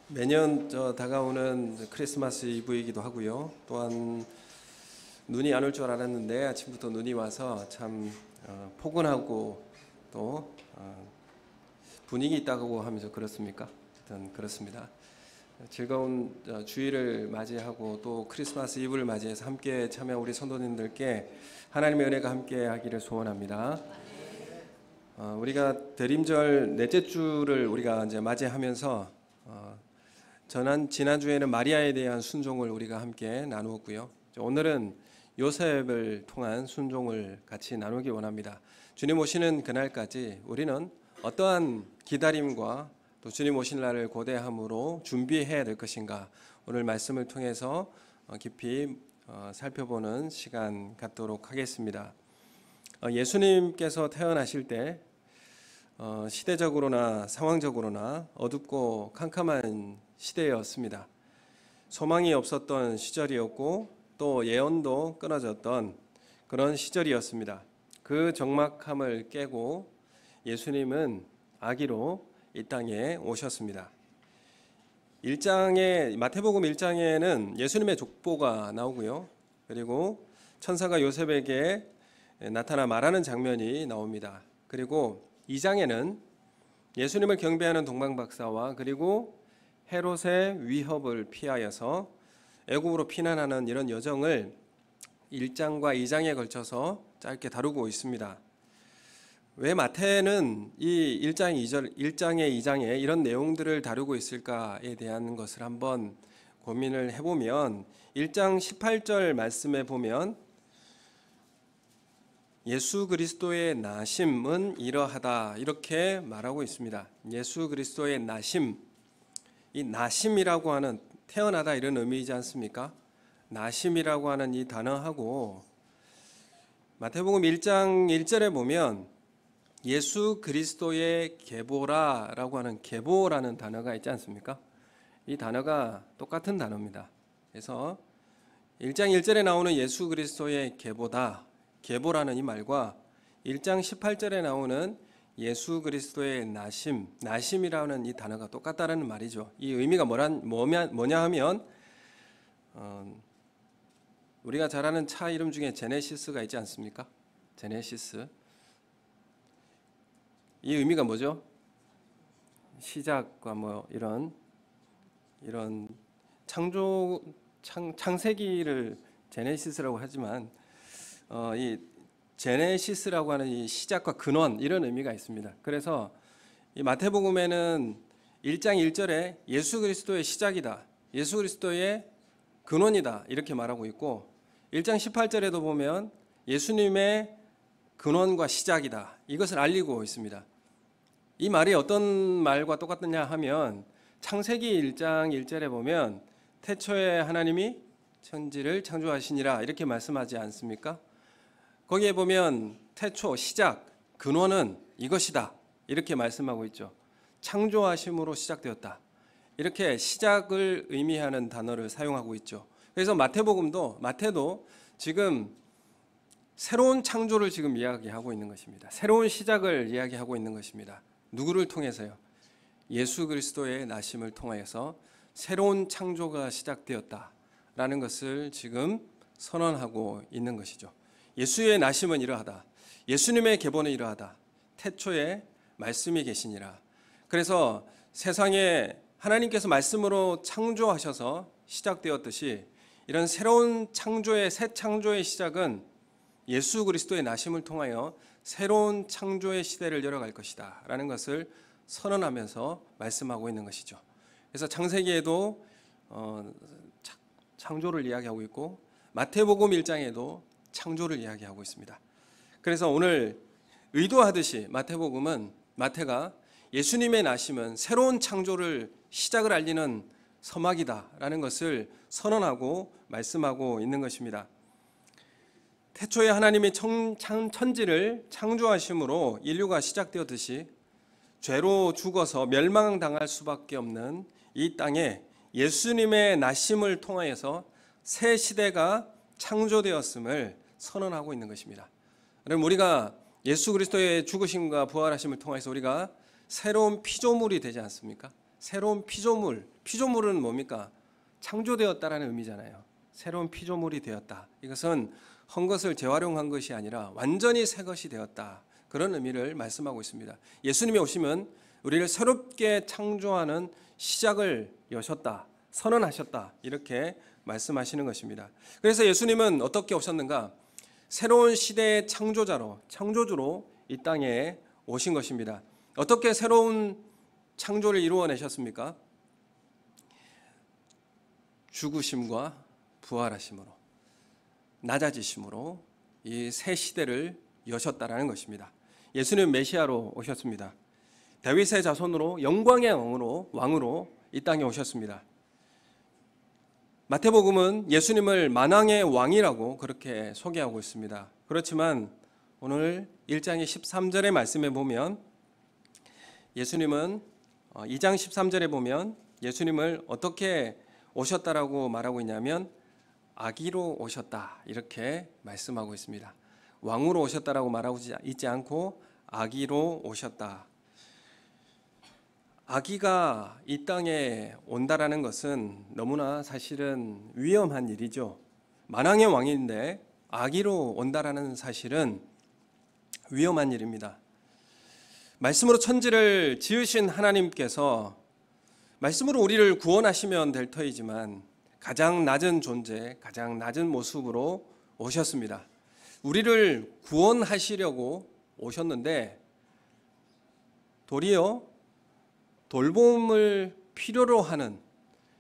매년 다가오는 크리스마스 이브이기도 하고요. 또한 눈이 안 올 줄 알았는데 아침부터 눈이 와서 참 포근하고 또 분위기 있다고 하면서 그렇습니까? 일단 그렇습니다. 즐거운 주일을 맞이하고 또 크리스마스 이브를 맞이해서 함께 참여한 우리 성도님들께 하나님의 은혜가 함께 하기를 소원합니다. 우리가 대림절 넷째 주를 우리가 이제 맞이하면서 지난주에는 마리아에 대한 순종을 우리가 함께 나누었고요. 오늘은 요셉을 통한 순종을 같이 나누기 원합니다. 주님 오시는 그날까지 우리는 어떠한 기다림과 또 주님 오실 날을 고대함으로 준비해야 될 것인가, 오늘 말씀을 통해서 깊이 살펴보는 시간 갖도록 하겠습니다. 예수님께서 태어나실 때 시대적으로나 상황적으로나 어둡고 캄캄한 시대였습니다. 소망이 없었던 시절이었고 또 예언도 끊어졌던 그런 시절이었습니다. 그 적막함을 깨고 예수님은 아기로 이 땅에 오셨습니다. 마태복음 1장에는 예수님의 족보가 나오고요. 그리고 천사가 요셉에게 나타나 말하는 장면이 나옵니다. 그리고 2장에는 예수님을 경배하는 동방박사와 그리고 헤롯의 위협을 피하여서 애국으로 피난하는 이런 여정을 1장과 2장에 걸쳐서 짧게 다루고 있습니다. 왜 마태는 이 1장의 2장에 이런 내용들을 다루고 있을까에 대한 것을 한번 고민을 해보면 1장 18절 말씀에 보면 예수 그리스도의 나심은 이러하다 이렇게 말하고 있습니다. 예수 그리스도의 나심, 이 나심이라고 하는 태어나다 이런 의미이지 않습니까? 나심이라고 하는 이 단어하고 마태복음 1장 1절에 보면 예수 그리스도의 계보라라고 하는 계보라는 단어가 있지 않습니까? 이 단어가 똑같은 단어입니다. 그래서 1장 1절에 나오는 예수 그리스도의 계보다, 계보라는 이 말과 1장 18절에 나오는 예수 그리스도의 나심이라는 이 단어가 똑같다는 말이죠. 이 의미가 뭐냐 하면 우리가 잘 아는 차 이름 중에 제네시스가 있지 않습니까? 제네시스. 이 의미가 뭐죠? 시작과 이런 창세기를 제네시스라고 하지만 이 제네시스라고 하는 이 시작과 근원 이런 의미가 있습니다. 그래서 이 마태복음에는 1장 1절에 예수 그리스도의 시작이다, 예수 그리스도의 근원이다 이렇게 말하고 있고 1장 18절에도 보면 예수님의 근원과 시작이다 이것을 알리고 있습니다. 이 말이 어떤 말과 똑같느냐 하면 창세기 1장 1절에 보면 태초에 하나님이 천지를 창조하시니라 이렇게 말씀하지 않습니까? 거기에 보면 태초, 시작, 근원은 이것이다 이렇게 말씀하고 있죠. 창조하심으로 시작되었다 이렇게 시작을 의미하는 단어를 사용하고 있죠. 그래서 마태도 지금 새로운 창조를 지금 이야기하고 있는 것입니다. 새로운 시작을 이야기하고 있는 것입니다. 누구를 통해서요? 예수 그리스도의 나심을 통하여서 새로운 창조가 시작되었다라는 것을 지금 선언하고 있는 것이죠. 예수의 나심은 이러하다, 예수님의 계보는 이러하다, 태초에 말씀이 계시니라. 그래서 세상에 하나님께서 말씀으로 창조하셔서 시작되었듯이 이런 새로운 창조의 새 창조의 시작은 예수 그리스도의 나심을 통하여 새로운 창조의 시대를 열어갈 것이다 라는 것을 선언하면서 말씀하고 있는 것이죠. 그래서 창세기에도 창조를 이야기하고 있고 마태복음 1장에도 창조를 이야기하고 있습니다. 그래서 오늘 의도하듯이 마태가 예수님의 나심은 새로운 창조를 시작을 알리는 서막이다라는 것을 선언하고 말씀하고 있는 것입니다. 태초에 하나님이 천지를 창조하심으로 인류가 시작되었듯이 죄로 죽어서 멸망당할 수밖에 없는 이 땅에 예수님의 나심을 통하여서 새 시대가 창조되었음을 선언하고 있는 것입니다. 여러분, 우리가 예수 그리스도의 죽으심과 부활하심을 통해서 우리가 새로운 피조물이 되지 않습니까? 새로운 피조물, 피조물은 뭡니까? 창조되었다라는 의미잖아요. 새로운 피조물이 되었다. 이것은 헌 것을 재활용한 것이 아니라 완전히 새 것이 되었다. 그런 의미를 말씀하고 있습니다. 예수님이 오시면 우리를 새롭게 창조하는 시작을 여셨다, 선언하셨다, 이렇게 말씀하시는 것입니다. 그래서 예수님은 어떻게 오셨는가? 새로운 시대의 창조주로 이 땅에 오신 것입니다. 어떻게 새로운 창조를 이루어내셨습니까? 죽으심과 부활하심으로, 낮아지심으로 이 새 시대를 여셨다라는 것입니다. 예수님 메시아로 오셨습니다. 다윗의 자손으로 영광의 왕으로 이 땅에 오셨습니다. 마태복음은 예수님을 만왕의 왕이라고 그렇게 소개하고 있습니다. 그렇지만 오늘 1장의 13절의 말씀에 보면 예수님은 2장 13절에 보면 예수님을 어떻게 오셨다라고 말하고 있냐면 아기로 오셨다, 이렇게 말씀하고 있습니다. 왕으로 오셨다라고 말하고 있지 않고 아기로 오셨다. 아기가 이 땅에 온다라는 것은 너무나 사실은 위험한 일이죠. 만왕의 왕인데 아기로 온다라는 사실은 위험한 일입니다. 말씀으로 천지를 지으신 하나님께서 말씀으로 우리를 구원하시면 될 터이지만 가장 낮은 존재, 가장 낮은 모습으로 오셨습니다. 우리를 구원하시려고 오셨는데 도리어 돌봄을 필요로 하는,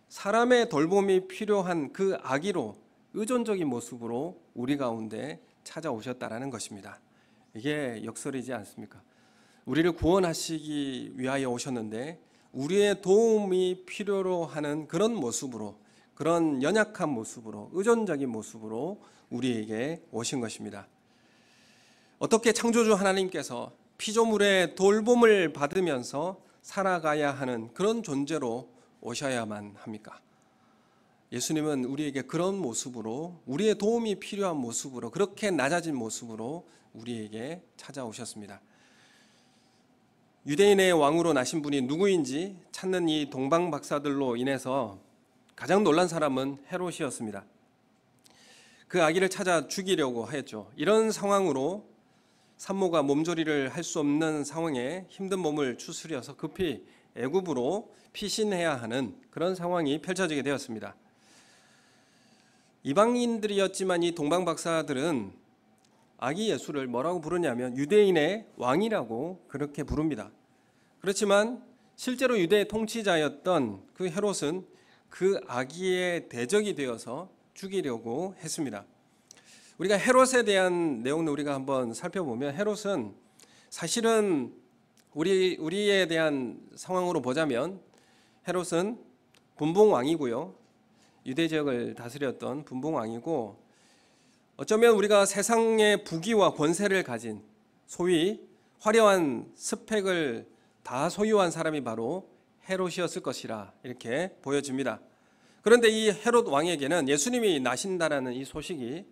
사람의 돌봄이 필요한 그 아기로, 의존적인 모습으로 우리 가운데 찾아오셨다라는 것입니다. 이게 역설이지 않습니까? 우리를 구원하시기 위하여 오셨는데 우리의 도움이 필요로 하는 그런 모습으로, 그런 연약한 모습으로, 의존적인 모습으로 우리에게 오신 것입니다. 어떻게 창조주 하나님께서 피조물의 돌봄을 받으면서 살아가야 하는 그런 존재로 오셔야만 합니까? 예수님은 우리에게 그런 모습으로, 우리의 도움이 필요한 모습으로, 그렇게 낮아진 모습으로 우리에게 찾아오셨습니다. 유대인의 왕으로 나신 분이 누구인지 찾는 이 동방 박사들로 인해서 가장 놀란 사람은 헤롯이었습니다. 그 아기를 찾아 죽이려고 하였죠. 이런 상황으로 산모가 몸조리를 할 수 없는 상황에 힘든 몸을 추스려서 급히 애굽으로 피신해야 하는 그런 상황이 펼쳐지게 되었습니다. 이방인들이었지만 이 동방 박사들은 아기 예수를 뭐라고 부르냐면 유대인의 왕이라고 그렇게 부릅니다. 그렇지만 실제로 유대의 통치자였던 그 헤롯은 그 아기의 대적이 되어서 죽이려고 했습니다. 우리가 헤롯에 대한 내용을 우리가 한번 살펴보면 헤롯은 사실은 우리에 대한 상황으로 보자면 헤롯은 분봉왕이고요. 유대 지역을 다스렸던 분봉왕이고, 어쩌면 우리가 세상의 부귀와 권세를 가진, 소위 화려한 스펙을 다 소유한 사람이 바로 헤롯이었을 것이라 이렇게 보여집니다. 그런데 이 헤롯 왕에게는 예수님이 나신다라는 이 소식이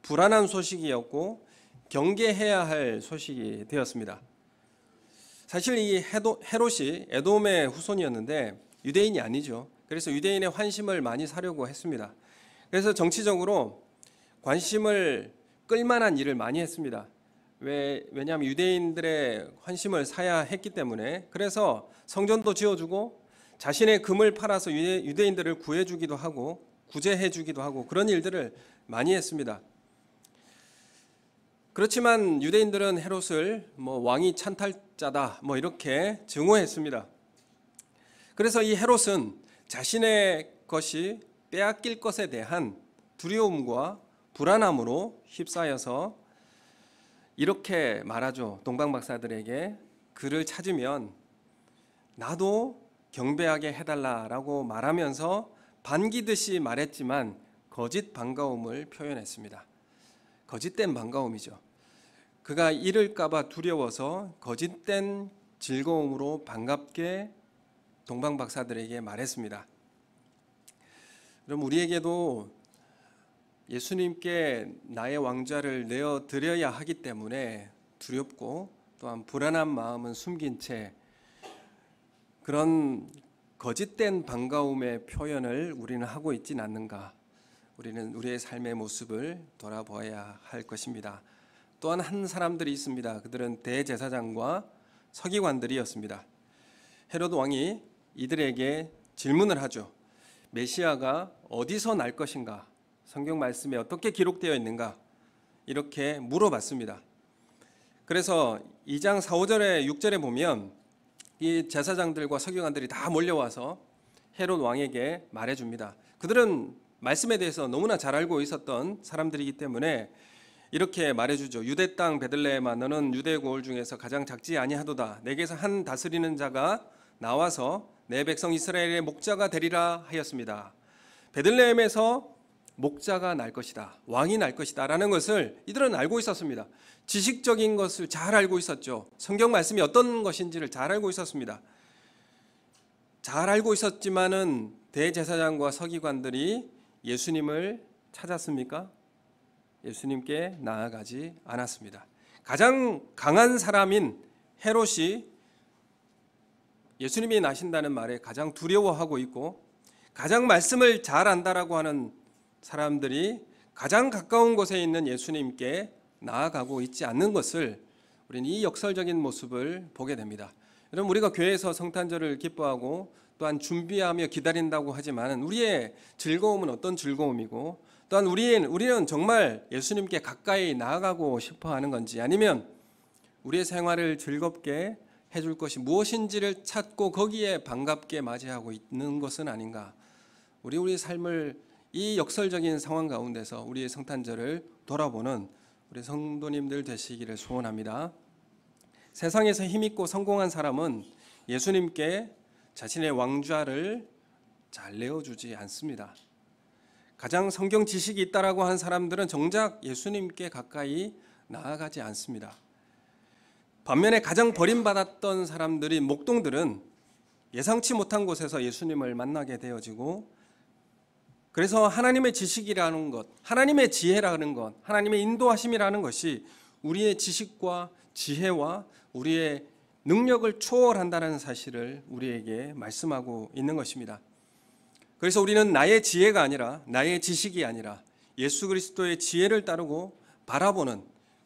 불안한 소식이었고 경계해야 할 소식이 되었습니다. 사실 이 헤롯이 에돔의 후손이었는데 유대인이 아니죠. 그래서 유대인의 환심을 많이 사려고 했습니다. 그래서 정치적으로 관심을 끌만한 일을 많이 했습니다. 왜냐하면 유대인들의 환심을 사야 했기 때문에. 그래서 성전도 지어주고 자신의 금을 팔아서 유대인들을 구해주기도 하고 구제해주기도 하고 그런 일들을 많이 했습니다. 그렇지만 유대인들은 헤롯을 왕이 찬탈자다 이렇게 증오했습니다. 그래서 이 헤롯은 자신의 것이 빼앗길 것에 대한 두려움과 불안함으로 휩싸여서 이렇게 말하죠. 동방 박사들에게 그를 찾으면 나도 경배하게 해달라라고 말하면서 반기듯이 말했지만 거짓 반가움을 표현했습니다. 거짓된 반가움이죠. 그가 잃을까봐 두려워서 거짓된 즐거움으로 반갑게 동방 박사들에게 말했습니다. 그럼 우리에게도 예수님께 나의 왕좌를 내어드려야 하기 때문에 두렵고 또한 불안한 마음은 숨긴 채 그런 거짓된 반가움의 표현을 우리는 하고 있지는 않는가? 우리는 우리의 삶의 모습을 돌아보아야 할 것입니다. 또한 한 사람들이 있습니다. 그들은 대제사장과 서기관들이었습니다. 헤롯 왕이 이들에게 질문을 하죠. 메시아가 어디서 날 것인가? 성경 말씀에 어떻게 기록되어 있는가? 이렇게 물어봤습니다. 그래서 2장 4, 5절에 6절에 보면 이 제사장들과 서기관들이 다 몰려와서 헤롯 왕에게 말해줍니다. 그들은 말씀에 대해서 너무나 잘 알고 있었던 사람들이기 때문에 이렇게 말해주죠. 유대 땅 베들레헴아, 너는 유대 고을 중에서 가장 작지 아니하도다. 내게서 한 다스리는 자가 나와서 내 백성 이스라엘의 목자가 되리라 하였습니다. 베들레헴에서 목자가 날 것이다, 왕이 날 것이다 라는 것을 이들은 알고 있었습니다. 지식적인 것을 잘 알고 있었죠. 성경 말씀이 어떤 것인지를 잘 알고 있었습니다. 잘 알고 있었지만은 대제사장과 서기관들이 예수님을 찾았습니까? 예수님께 나아가지 않았습니다. 가장 강한 사람인 헤롯이 예수님이 나신다는 말에 가장 두려워하고 있고, 가장 말씀을 잘 안다라고 하는 사람들이 가장 가까운 곳에 있는 예수님께 나아가고 있지 않는 것을 우리는 이 역설적인 모습을 보게 됩니다. 여러분, 우리가 교회에서 성탄절을 기뻐하고 또한 준비하며 기다린다고 하지만 우리의 즐거움은 어떤 즐거움이고, 또한 우리는 정말 예수님께 가까이 나아가고 싶어 하는 건지, 아니면 우리의 생활을 즐겁게 해줄 것이 무엇인지를 찾고 거기에 반갑게 맞이하고 있는 것은 아닌가. 우리 삶을 이 역설적인 상황 가운데서 우리의 성탄절을 돌아보는 우리 성도님들 되시기를 소원합니다. 세상에서 힘있고 성공한 사람은 예수님께 자신의 왕좌를 잘 내어주지 않습니다. 가장 성경 지식이 있다라고 하는 사람들은 정작 예수님께 가까이 나아가지 않습니다. 반면에 가장 버림받았던 사람들인 목동들은 예상치 못한 곳에서 예수님을 만나게 되어지고, 그래서 하나님의 지식이라는 것, 하나님의 지혜라는 것, 하나님의 인도하심이라는 것이 우리의 지식과 지혜와 우리의 능력을 초월한다는 사실을 우리에게 말씀하고 있는 것입니다. 그래서 우리는 나의 지혜가 아니라, 나의 지식이 아니라 예수 그리스도의 지혜를 따르고 바라보는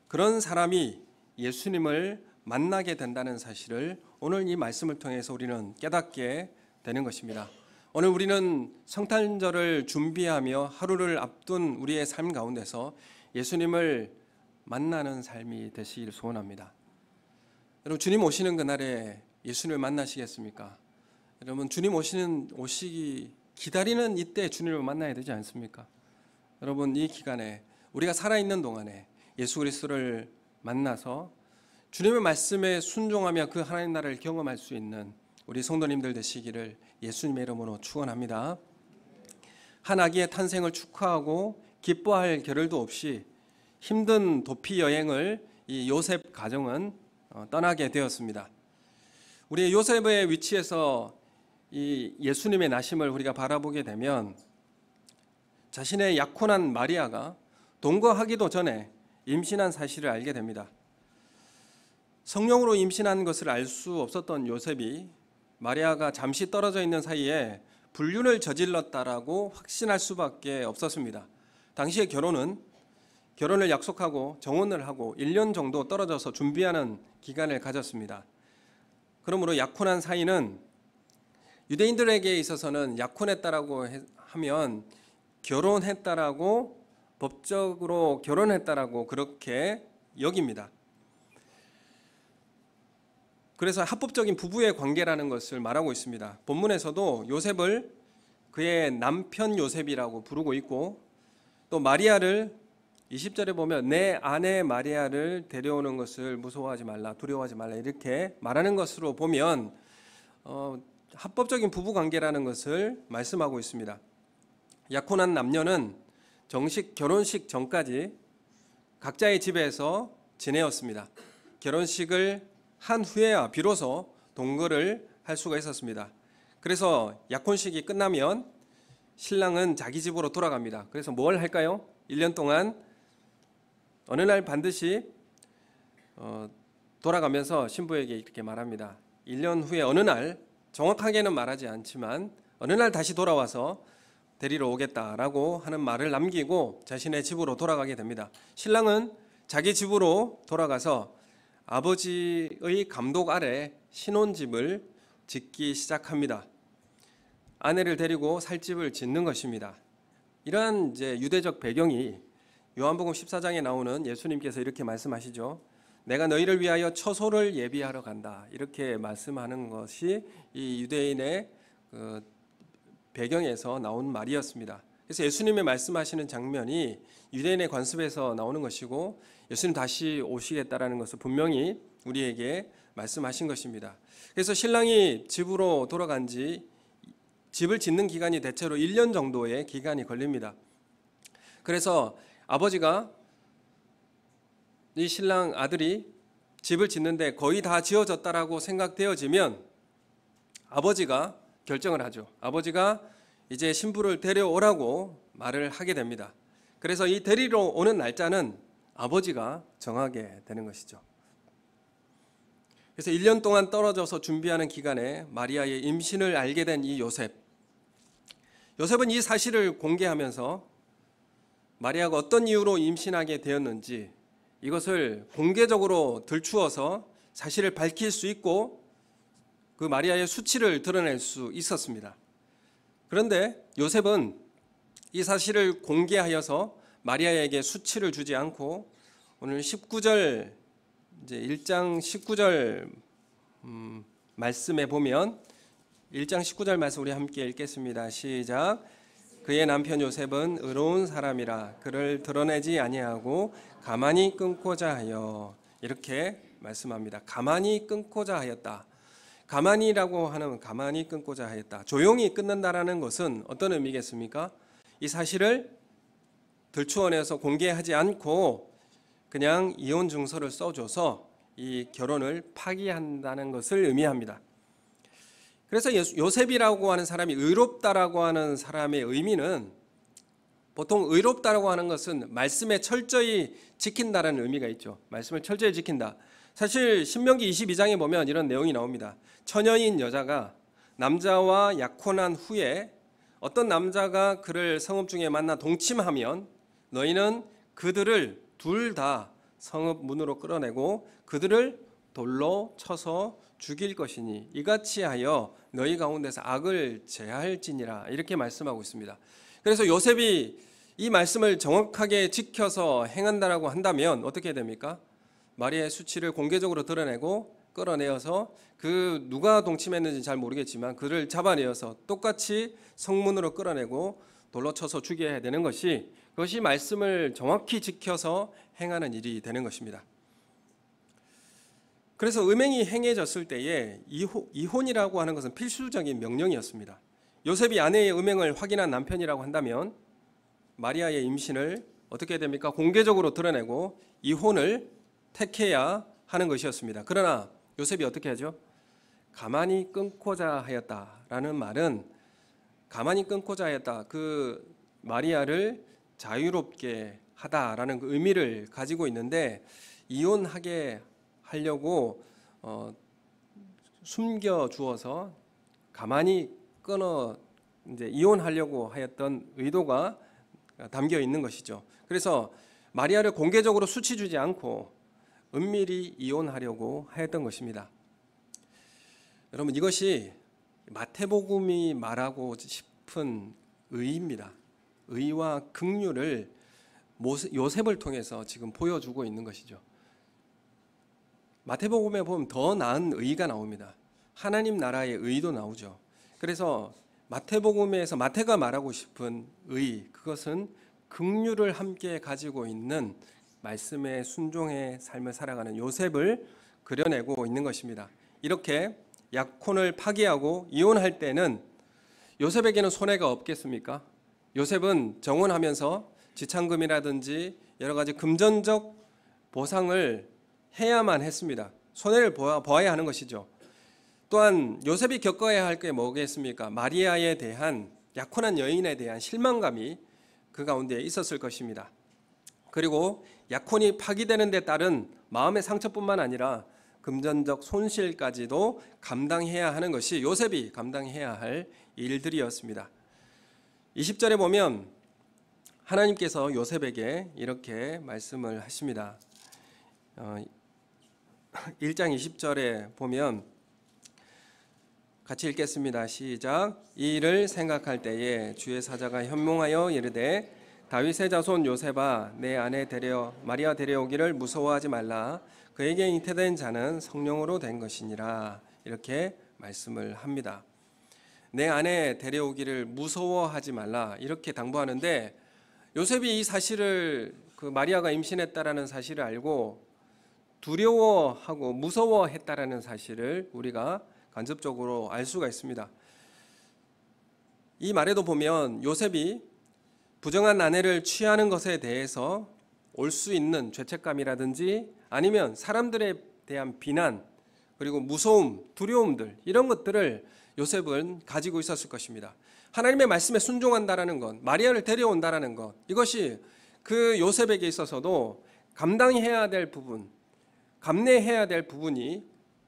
그런 사람이 예수님을 만나게 된다는 사실을 오늘 이 말씀을 통해서 우리는 깨닫게 되는 것입니다. 오늘 우리는 성탄절을 준비하며 하루를 앞둔 우리의 삶 가운데서 예수님을 만나는 삶이 되시기를 소원합니다. 여러분, 주님 오시는 그날에 예수님을 만나시겠습니까? 여러분, 주님 오시기 기다리는 이때 주님을 만나야 되지 않습니까? 여러분, 이 기간에 우리가 살아있는 동안에 예수 그리스도를 만나서 주님의 말씀에 순종하며 그 하나님 나라를 경험할 수 있는 우리 성도님들 되시기를 예수님의 이름으로 축원합니다. 한 아기의 탄생을 축하하고 기뻐할 겨를도 없이 힘든 도피 여행을 이 요셉 가정은 떠나게 되었습니다. 우리 요셉의 위치에서 이 예수님의 나심을 우리가 바라보게 되면 자신의 약혼한 마리아가 동거하기도 전에 임신한 사실을 알게 됩니다. 성령으로 임신한 것을 알 수 없었던 요셉이 마리아가 잠시 떨어져 있는 사이에 불륜을 저질렀다라고 확신할 수밖에 없었습니다. 당시의 결혼을 약속하고 정혼을 하고 1년 정도 떨어져서 준비하는 기간을 가졌습니다. 그러므로 약혼한 사이는 유대인들에게 있어서는 약혼했다라고 하면 결혼했다라고, 법적으로 결혼했다라고 그렇게 여깁니다. 그래서 합법적인 부부의 관계라는 것을 말하고 있습니다. 본문에서도 요셉을 그의 남편 요셉이라고 부르고 있고, 또 마리아를 20절에 보면 내 아내 마리아를 데려오는 것을 무서워하지 말라, 두려워하지 말라 이렇게 말하는 것으로 보면 합법적인 부부 관계라는 것을 말씀하고 있습니다. 약혼한 남녀는 정식 결혼식 전까지 각자의 집에서 지내었습니다. 결혼식을 한 후에야 비로소 동거를 할 수가 있었습니다. 그래서 약혼식이 끝나면 신랑은 자기 집으로 돌아갑니다. 그래서 뭘 할까요? 1년 동안 어느 날 반드시 돌아가면서 신부에게 이렇게 말합니다. 1년 후에 어느 날 정확하게는 말하지 않지만 어느 날 다시 돌아와서 데리러 오겠다라고 하는 말을 남기고 자신의 집으로 돌아가게 됩니다. 신랑은 자기 집으로 돌아가서 아버지의 감독 아래 신혼집을 짓기 시작합니다. 아내를 데리고 살 집을 짓는 것입니다. 이러한 이제 유대적 배경이 요한복음 14장에 나오는 예수님께서 이렇게 말씀하시죠. 내가 너희를 위하여 처소를 예비하러 간다. 이렇게 말씀하는 것이 이 유대인의 배경에서 나온 말이었습니다. 그래서 예수님의 말씀하시는 장면이 유대인의 관습에서 나오는 것이고 예수님 다시 오시겠다라는 것을 분명히 우리에게 말씀하신 것입니다. 그래서 신랑이 집으로 돌아간 지 집을 짓는 기간이 대체로 1년 정도의 기간이 걸립니다. 그래서 아버지가 이 신랑 아들이 집을 짓는데 거의 다 지어졌다라고 생각되어지면 아버지가 결정을 하죠. 아버지가 이제 신부를 데려오라고 말을 하게 됩니다. 그래서 이 데리러 오는 날짜는 아버지가 정하게 되는 것이죠. 그래서 1년 동안 떨어져서 준비하는 기간에 마리아의 임신을 알게 된 이 요셉은 이 사실을 공개하면서 마리아가 어떤 이유로 임신하게 되었는지 이것을 공개적으로 들추어서 사실을 밝힐 수 있고 그 마리아의 수치를 드러낼 수 있었습니다. 그런데 요셉은 이 사실을 공개하여서 마리아에게 수치를 주지 않고 오늘 19절 이제 1장 19절 말씀에 보면 1장 19절 말씀 우리 함께 읽겠습니다. 시작. 그의 남편 요셉은 의로운 사람이라 그를 드러내지 아니하고 가만히 끊고자 하여 이렇게 말씀합니다. 가만히 끊고자 하였다. 가만히라고 하는 가만히 끊고자 하였다. 조용히 끊는다라는 것은 어떤 의미겠습니까? 이 사실을 들추어내서 공개하지 않고 그냥 이혼 증서를 써줘서 이 결혼을 파기한다는 것을 의미합니다. 그래서 요셉이라고 하는 사람이 의롭다라고 하는 사람의 의미는 보통 의롭다라고 하는 것은 말씀에 철저히 지킨다라는 의미가 있죠. 말씀을 철저히 지킨다. 사실 신명기 22장에 보면 이런 내용이 나옵니다. 처녀인 여자가 남자와 약혼한 후에 어떤 남자가 그를 성읍 중에 만나 동침하면 너희는 그들을 둘 다 성읍 문으로 끌어내고 그들을 돌로 쳐서 죽일 것이니 이같이 하여 너희 가운데서 악을 제할지니라 이렇게 말씀하고 있습니다. 그래서 요셉이 이 말씀을 정확하게 지켜서 행한다라고 한다면 어떻게 됩니까? 마리아의 수치를 공개적으로 드러내고 끌어내어서 그 누가 동침했는지 잘 모르겠지만 그를 잡아내어서 똑같이 성문으로 끌어내고 돌로 쳐서 죽여야 되는 것이 그것이 말씀을 정확히 지켜서 행하는 일이 되는 것입니다. 그래서 음행이 행해졌을 때에 이혼이라고 하는 것은 필수적인 명령이었습니다. 요셉이 아내의 음행을 확인한 남편이라고 한다면 마리아의 임신을 어떻게 됩니까? 공개적으로 드러내고 이혼을 택해야 하는 것이었습니다. 그러나 요셉이 어떻게 하죠? 가만히 끊고자 하였다라는 말은 가만히 끊고자 하였다. 그 마리아를 자유롭게 하다라는 그 의미를 가지고 있는데 이혼하게 하려고 숨겨 주어서 가만히 끊어 이제 이혼하려고 하였던 의도가 담겨 있는 것이죠. 그래서 마리아를 공개적으로 수치 주지 않고 은밀히 이혼하려고 하였던 것입니다. 여러분 이것이 마태복음이 말하고 싶은 의입니다. 의와 긍휼을 요셉을 통해서 지금 보여주고 있는 것이죠. 마태복음에 보면 더 나은 의가 나옵니다. 하나님 나라의 의도 나오죠. 그래서 마태복음에서 마태가 말하고 싶은 의, 그것은 긍휼을 함께 가지고 있는 말씀에 순종의 삶을 살아가는 요셉을 그려내고 있는 것입니다. 이렇게 약혼을 파기하고 이혼할 때는 요셉에게는 손해가 없겠습니까? 요셉은 정혼하면서 지참금이라든지 여러 가지 금전적 보상을 해야만 했습니다. 손해를 보아야 하는 것이죠. 또한 요셉이 겪어야 할 게 뭐겠습니까? 마리아에 대한 약혼한 여인에 대한 실망감이 그 가운데 있었을 것입니다. 그리고 약혼이 파기되는 데 따른 마음의 상처뿐만 아니라 금전적 손실까지도 감당해야 하는 것이 요셉이 감당해야 할 일들이었습니다. 20절에 보면 하나님께서 요셉에게 이렇게 말씀을 하십니다. 1장 20절에 보면 같이 읽겠습니다. 시작. 이 일을 생각할 때에 주의 사자가 현몽하여 이르되 다윗의 자손 요셉아 내 아내 마리아 데려오기를 무서워하지 말라. 그에게 잉태된 자는 성령으로 된 것이니라. 이렇게 말씀을 합니다. 내 아내 데려오기를 무서워하지 말라 이렇게 당부하는데, 요셉이 이 사실을 마리아가 임신했다라는 사실을 알고 두려워하고 무서워했다라는 사실을 우리가 간접적으로 알 수가 있습니다. 이 말에도 보면 요셉이 부정한 아내를 취하는 것에 대해서 올 수 있는 죄책감이라든지 아니면 사람들에 대한 비난, 그리고 무서움, 두려움들, 이런 것들을 요셉은 가지고 있었을 것입니다. 하나님의 말씀에 순종한다라는 것, 마리아를 데려온다라는 것, 이것이 그 요셉에게 있어서도 감당해야 될 부분, 감내해야 될 부분이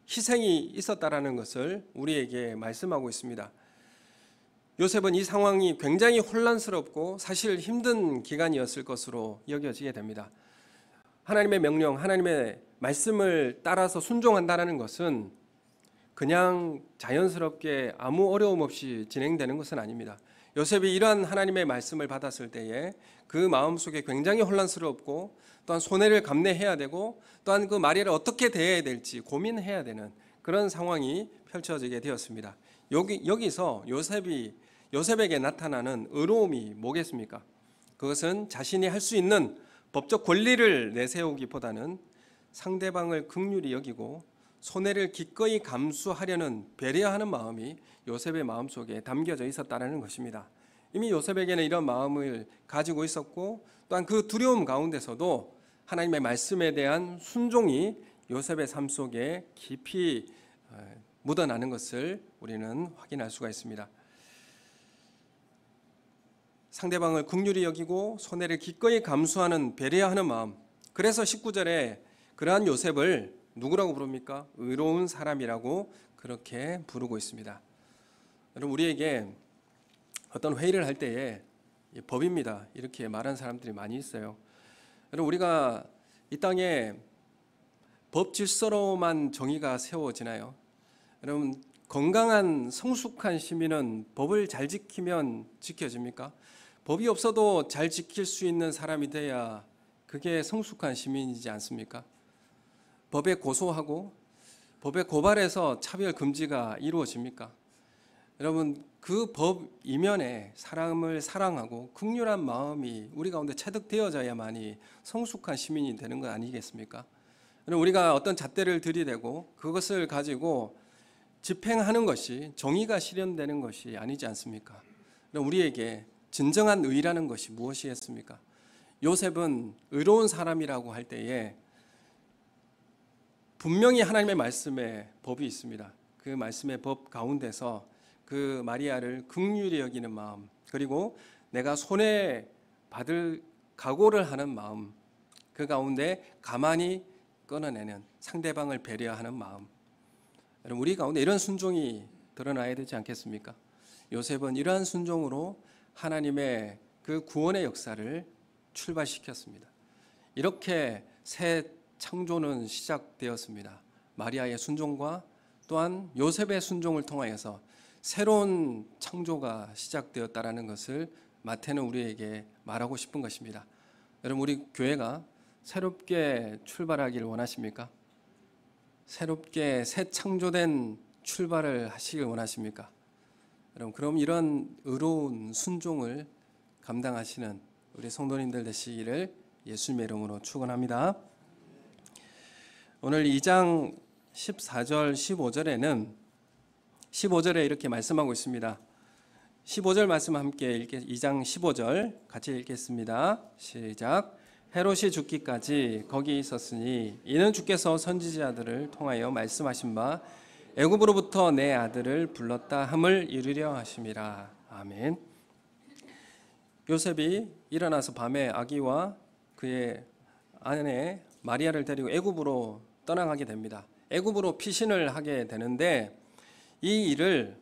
희생이 있었다라는 것을 우리에게 말씀하고 있습니다. 요셉은 이 상황이 굉장히 혼란스럽고 사실 힘든 기간이었을 것으로 여겨지게 됩니다. 하나님의 명령, 하나님의 말씀을 따라서 순종한다는 것은 그냥 자연스럽게 아무 어려움 없이 진행되는 것은 아닙니다. 요셉이 이러한 하나님의 말씀을 받았을 때에 그 마음속에 굉장히 혼란스럽고 또한 손해를 감내해야 되고 또한 그 마리아를 어떻게 대해야 될지 고민해야 되는 그런 상황이 펼쳐지게 되었습니다. 여기서 요셉에게 나타나는 의로움이 뭐겠습니까? 그것은 자신이 할 수 있는 법적 권리를 내세우기보다는 상대방을 긍휼히 여기고 손해를 기꺼이 감수하려는 배려하는 마음이 요셉의 마음속에 담겨져 있었다는 것입니다. 이미 요셉에게는 이런 마음을 가지고 있었고 또한 그 두려움 가운데서도 하나님의 말씀에 대한 순종이 요셉의 삶 속에 깊이 묻어나는 것을 우리는 확인할 수가 있습니다. 상대방을 긍휼히 여기고 손해를 기꺼이 감수하는 배려하는 마음. 그래서 19절에 그러한 요셉을 누구라고 부릅니까? 의로운 사람이라고 그렇게 부르고 있습니다. 여러분, 우리에게 어떤 회의를 할 때에 법입니다 이렇게 말하는 사람들이 많이 있어요. 여러분, 우리가 이 땅에 법 질서로만 정의가 세워지나요? 여러분, 건강한 성숙한 시민은 법을 잘 지키면 지켜집니까? 법이 없어도 잘 지킬 수 있는 사람이 돼야 그게 성숙한 시민이지 않습니까? 법에 고소하고 법에 고발해서 차별 금지가 이루어집니까? 여러분, 그 법 이면에 사람을 사랑하고 긍휼한 마음이 우리 가운데 체득되어져야만이 성숙한 시민이 되는 것 아니겠습니까? 우리가 어떤 잣대를 들이대고 그것을 가지고 집행하는 것이 정의가 실현되는 것이 아니지 않습니까? 우리에게 진정한 의라는 것이 무엇이겠습니까? 요셉은 의로운 사람이라고 할 때에 분명히 하나님의 말씀에 법이 있습니다. 그 말씀의 법 가운데서 그 마리아를 긍휼히 여기는 마음, 그리고 내가 손해 받을 각오를 하는 마음, 그 가운데 가만히 끊어내는 상대방을 배려하는 마음. 여러분, 우리 가운데 이런 순종이 드러나야 되지 않겠습니까? 요셉은 이러한 순종으로 하나님의 그 구원의 역사를 출발시켰습니다. 이렇게 새 창조는 시작되었습니다. 마리아의 순종과 또한 요셉의 순종을 통하여서 새로운 창조가 시작되었다라는 것을 마태는 우리에게 말하고 싶은 것입니다. 여러분, 우리 교회가 새롭게 출발하기를 원하십니까? 새롭게 새 창조된 출발을 하시길 원하십니까? 여러분, 그럼 이런 의로운 순종을 감당하시는 우리 성도님들 되시기를 예수님의 이름으로 축원합니다. 오늘 2장 14절 15절에는 15절에 이렇게 말씀하고 있습니다. 15절 말씀 함께 2장 15절 같이 읽겠습니다. 시작. 헤롯이 죽기까지 거기 있었으니 이는 주께서 선지자들을 통하여 말씀하신 바 애굽으로부터 내 아들을 불렀다 함을 이루려 하심이라. 아멘. 요셉이 일어나서 밤에 아기와 그의 아내 마리아를 데리고 애굽으로 떠나가게 됩니다. 애굽으로 피신을 하게 되는데 이 일을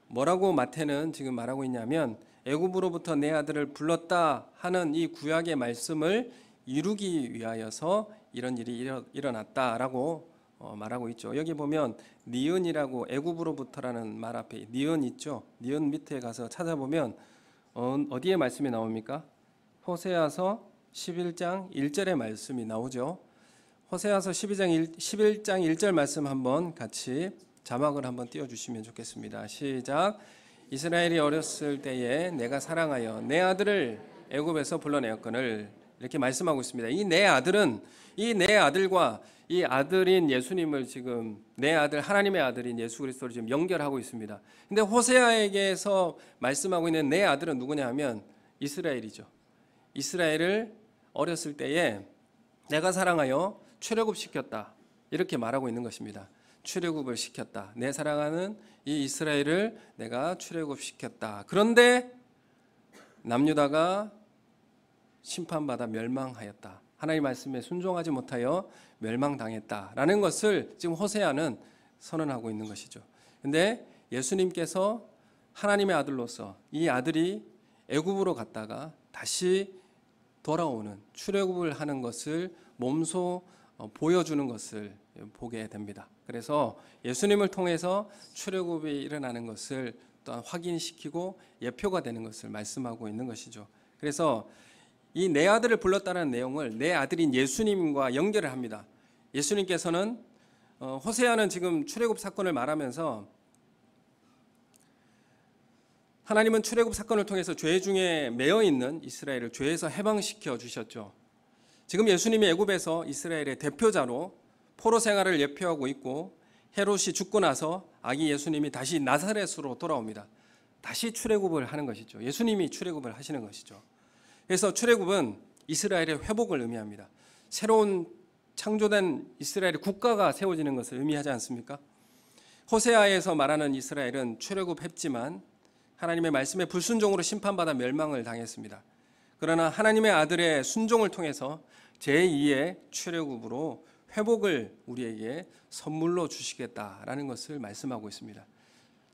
뭐라고 마태는 지금 말하고 있냐면 애굽으로부터 내 아들을 불렀다 하는 이 구약의 말씀을 이루기 위하여서 이런 일이 일어났다라고 말하고 있죠. 여기 보면 니은이라고 애굽으로부터라는 말 앞에 니은 있죠. 니은 밑에 가서 찾아보면 어디에 말씀이 나옵니까? 호세아서 11장 1절의 말씀이 나오죠. 호세아서 11장 1절 말씀 한번 같이 자막을 한번 띄워주시면 좋겠습니다. 시작. 이스라엘이 어렸을 때에 내가 사랑하여 내 아들을 애굽에서 불러내었거늘, 이렇게 말씀하고 있습니다. 이 내 아들은 이 내 아들과 이 아들인 예수님을 지금 내 아들 하나님의 아들인 예수 그리스도를 지금 연결하고 있습니다. 근데 호세아에게서 말씀하고 있는 내 아들은 누구냐 하면 이스라엘이죠. 이스라엘을 어렸을 때에 내가 사랑하여 출애굽 시켰다, 이렇게 말하고 있는 것입니다. 출애굽을 시켰다. 내 사랑하는 이 이스라엘을 내가 출애굽 시켰다. 그런데 남유다가 심판받아 멸망하였다. 하나님의 말씀에 순종하지 못하여 멸망당했다라는 것을 지금 호세아는 선언하고 있는 것이죠. 근데 예수님께서 하나님의 아들로서 이 아들이 애굽으로 갔다가 다시 돌아오는 출애굽을 하는 것을 몸소 보여주는 것을 보게 됩니다. 그래서 예수님을 통해서 출애굽이 일어나는 것을 또한 확인시키고 예표가 되는 것을 말씀하고 있는 것이죠. 그래서 이 내 아들을 불렀다는 내용을 내 아들인 예수님과 연결을 합니다. 예수님께서는 호세아는 지금 출애굽 사건을 말하면서 하나님은 출애굽 사건을 통해서 죄 중에 매여 있는 이스라엘을 죄에서 해방시켜 주셨죠. 지금 예수님이 애굽에서 이스라엘의 대표자로 포로 생활을 예표하고 있고 헤롯이 죽고 나서 아기 예수님이 다시 나사렛으로 돌아옵니다. 다시 출애굽을 하는 것이죠. 예수님이 출애굽을 하시는 것이죠. 그래서 출애굽은 이스라엘의 회복을 의미합니다. 새로운 창조된 이스라엘의 국가가 세워지는 것을 의미하지 않습니까? 호세아에서 말하는 이스라엘은 출애굽했지만 하나님의 말씀에 불순종으로 심판받아 멸망을 당했습니다. 그러나 하나님의 아들의 순종을 통해서 제2의 출애굽으로 회복을 우리에게 선물로 주시겠다라는 것을 말씀하고 있습니다.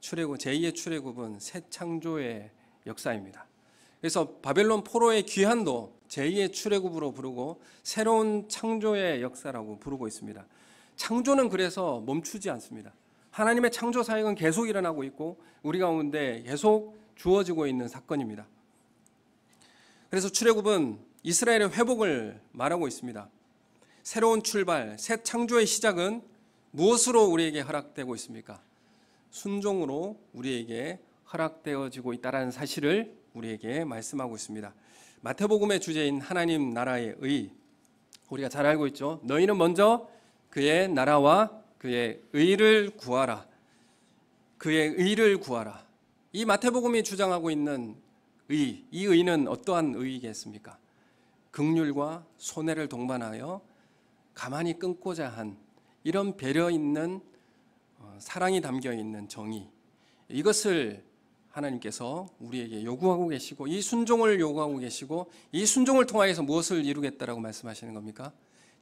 출애굽, 제2의 출애굽은 새 창조의 역사입니다. 그래서 바벨론 포로의 귀환도 제2의 출애굽으로 부르고 새로운 창조의 역사라고 부르고 있습니다. 창조는 그래서 멈추지 않습니다. 하나님의 창조 사역은 계속 일어나고 있고 우리 가운데 계속 주어지고 있는 사건입니다. 그래서 출애굽은 이스라엘의 회복을 말하고 있습니다. 새로운 출발, 새 창조의 시작은 무엇으로 우리에게 허락되고 있습니까? 순종으로 우리에게 허락되어지고 있다는 사실을 우리에게 말씀하고 있습니다. 마태복음의 주제인 하나님 나라의 의, 우리가 잘 알고 있죠. 너희는 먼저 그의 나라와 그의 의를 구하라. 그의 의를 구하라. 이 마태복음이 주장하고 있는 의, 이 의는 어떠한 의이겠습니까? 긍휼과 손해를 동반하여 가만히 끊고자 한 이런 배려 있는 사랑이 담겨 있는 정의, 이것을 하나님께서 우리에게 요구하고 계시고 이 순종을 요구하고 계시고 이 순종을 통하여서 무엇을 이루겠다라고 말씀하시는 겁니까?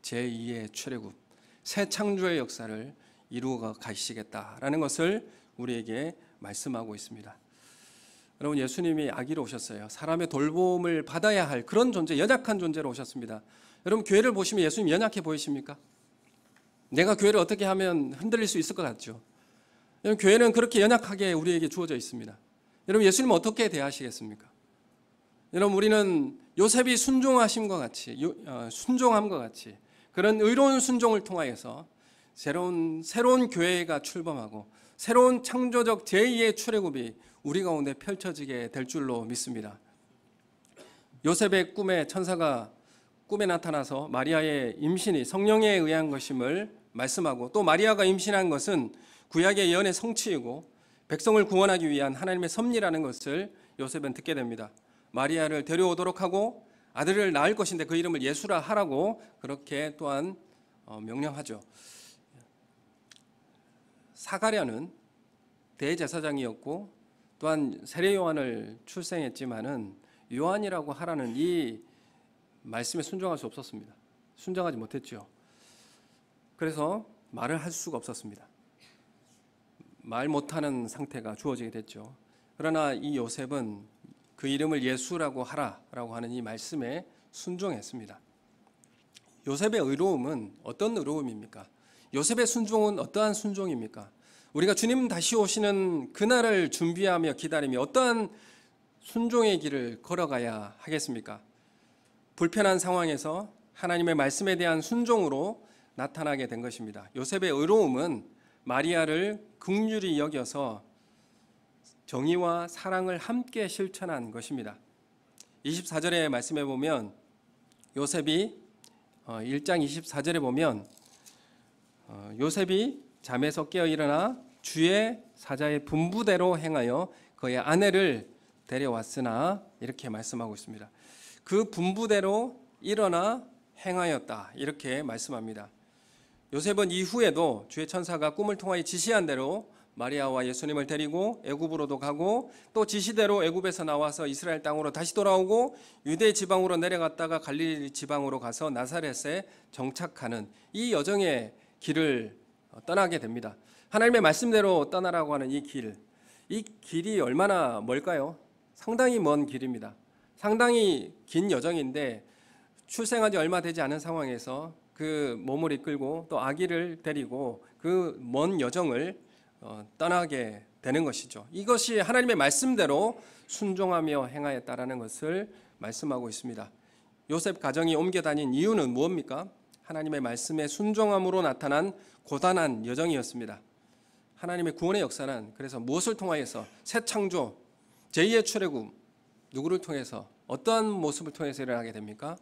제2의 출애굽, 새 창조의 역사를 이루어 가시겠다라는 것을 우리에게 말씀하고 있습니다. 여러분, 예수님이 아기로 오셨어요. 사람의 돌봄을 받아야 할 그런 존재, 연약한 존재로 오셨습니다. 여러분, 교회를 보시면 예수님 연약해 보이십니까? 내가 교회를 어떻게 하면 흔들릴 수 있을 것 같죠? 여러분, 교회는 그렇게 연약하게 우리에게 주어져 있습니다. 여러분, 예수님은 어떻게 대하시겠습니까? 여러분, 우리는 요셉이 순종하심과 같이, 순종함과 같이 그런 의로운 순종을 통하여서 새로운 교회가 출범하고 새로운 창조적 제2의 출애굽이 우리 가운데 펼쳐지게 될 줄로 믿습니다. 요셉의 꿈에 천사가 꿈에 나타나서 마리아의 임신이 성령에 의한 것임을 말씀하고 또 마리아가 임신한 것은 구약의 예언의 성취이고 백성을 구원하기 위한 하나님의 섭리라는 것을 요셉은 듣게 됩니다. 마리아를 데려오도록 하고 아들을 낳을 것인데 그 이름을 예수라 하라고 그렇게 또한 명령하죠. 사가랴는 대제사장이었고 또한 세례 요한을 출생했지만은 요한이라고 하라는 이 말씀에 순종할 수 없었습니다. 순종하지 못했죠. 그래서 말을 할 수가 없었습니다. 말 못하는 상태가 주어지게 됐죠. 그러나 이 요셉은 그 이름을 예수라고 하라라고 하는 이 말씀에 순종했습니다. 요셉의 의로움은 어떤 의로움입니까? 요셉의 순종은 어떠한 순종입니까? 우리가 주님 다시 오시는 그날을 준비하며 기다리며 어떠한 순종의 길을 걸어가야 하겠습니까? 불편한 상황에서 하나님의 말씀에 대한 순종으로 나타나게 된 것입니다. 요셉의 의로움은 마리아를 긍휼히 여겨서 정의와 사랑을 함께 실천한 것입니다. 24절의 말씀에 보면 요셉이 1장 24절에 보면 요셉이 잠에서 깨어 일어나 주의 사자의 분부대로 행하여 그의 아내를 데려왔으나 이렇게 말씀하고 있습니다. 그 분부대로 일어나 행하였다 이렇게 말씀합니다. 요셉은 이후에도 주의 천사가 꿈을 통하여 지시한 대로 마리아와 예수님을 데리고 애굽으로도 가고 또 지시대로 애굽에서 나와서 이스라엘 땅으로 다시 돌아오고 유대 지방으로 내려갔다가 갈릴리 지방으로 가서 나사렛에 정착하는 이 여정의 길을 떠나게 됩니다. 하나님의 말씀대로 떠나라고 하는 이 길이 얼마나 멀까요? 상당히 먼 길입니다. 상당히 긴 여정인데 출생한 지 얼마 되지 않은 상황에서 그 몸을 이끌고 또 아기를 데리고 그 먼 여정을 떠나게 되는 것이죠. 이것이 하나님의 말씀대로 순종하며 행하였다라는 것을 말씀하고 있습니다. 요셉 가정이 옮겨 다닌 이유는 무엇입니까? 하나님의 말씀에 순종함으로 나타난 고단한 여정이었습니다. 하나님의 구원의 역사는 그래서 무엇을 통하여서 새 창조, 제2의 출애굽, 누구를 통해서 어떠한 모습을 통해서 일어나게 됩니까?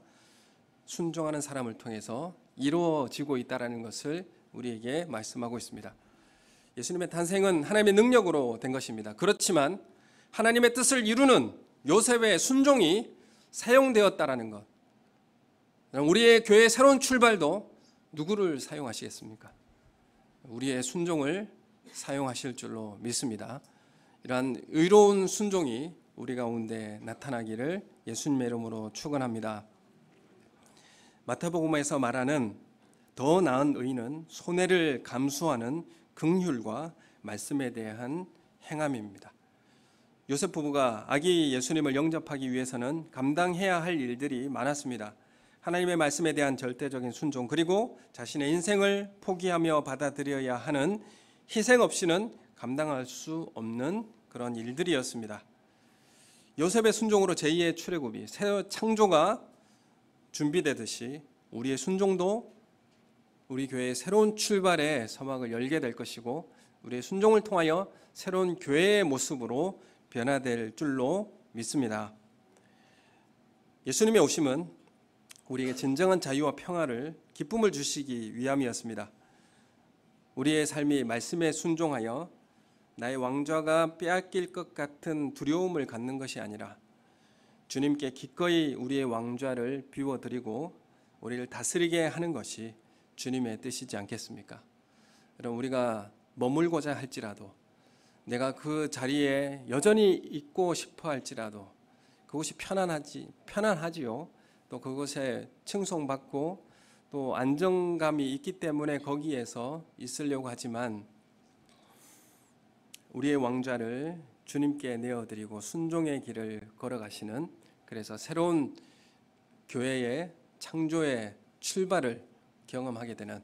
순종하는 사람을 통해서 이루어지고 있다는 것을 우리에게 말씀하고 있습니다. 예수님의 탄생은 하나님의 능력으로 된 것입니다. 그렇지만 하나님의 뜻을 이루는 요셉의 순종이 사용되었다라는 것. 우리의 교회의 새로운 출발도 누구를 사용하시겠습니까? 우리의 순종을 사용하실 줄로 믿습니다. 이러한 의로운 순종이 우리 가운데 나타나기를 예수님의 이름으로 축원합니다. 마태복음에서 말하는 더 나은 의는 손해를 감수하는 긍휼과 말씀에 대한 행함입니다. 요셉 부부가 아기 예수님을 영접하기 위해서는 감당해야 할 일들이 많았습니다. 하나님의 말씀에 대한 절대적인 순종, 그리고 자신의 인생을 포기하며 받아들여야 하는 희생 없이는 감당할 수 없는 그런 일들이었습니다. 요셉의 순종으로 제2의 출애굽이 새 창조가 준비되듯이 우리의 순종도 우리 교회의 새로운 출발의 서막을 열게 될 것이고 우리의 순종을 통하여 새로운 교회의 모습으로 변화될 줄로 믿습니다. 예수님의 오심은 우리에게 진정한 자유와 평화를 기쁨을 주시기 위함이었습니다. 우리의 삶이 말씀에 순종하여 나의 왕좌가 빼앗길 것 같은 두려움을 갖는 것이 아니라 주님께 기꺼이 우리의 왕좌를 비워드리고 우리를 다스리게 하는 것이 주님의 뜻이지 않겠습니까? 여러분, 우리가 머물고자 할지라도 내가 그 자리에 여전히 있고 싶어 할지라도 그곳이 편안하지요. 또 그곳에 칭송받고 또 안정감이 있기 때문에 거기에서 있으려고 하지만 우리의 왕좌를 주님께 내어드리고 순종의 길을 걸어가시는, 그래서 새로운 교회의 창조의 출발을 경험하게 되는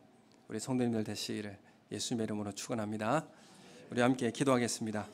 우리 성도님들 되시기를 예수님의 이름으로 축원합니다. 우리 함께 기도하겠습니다.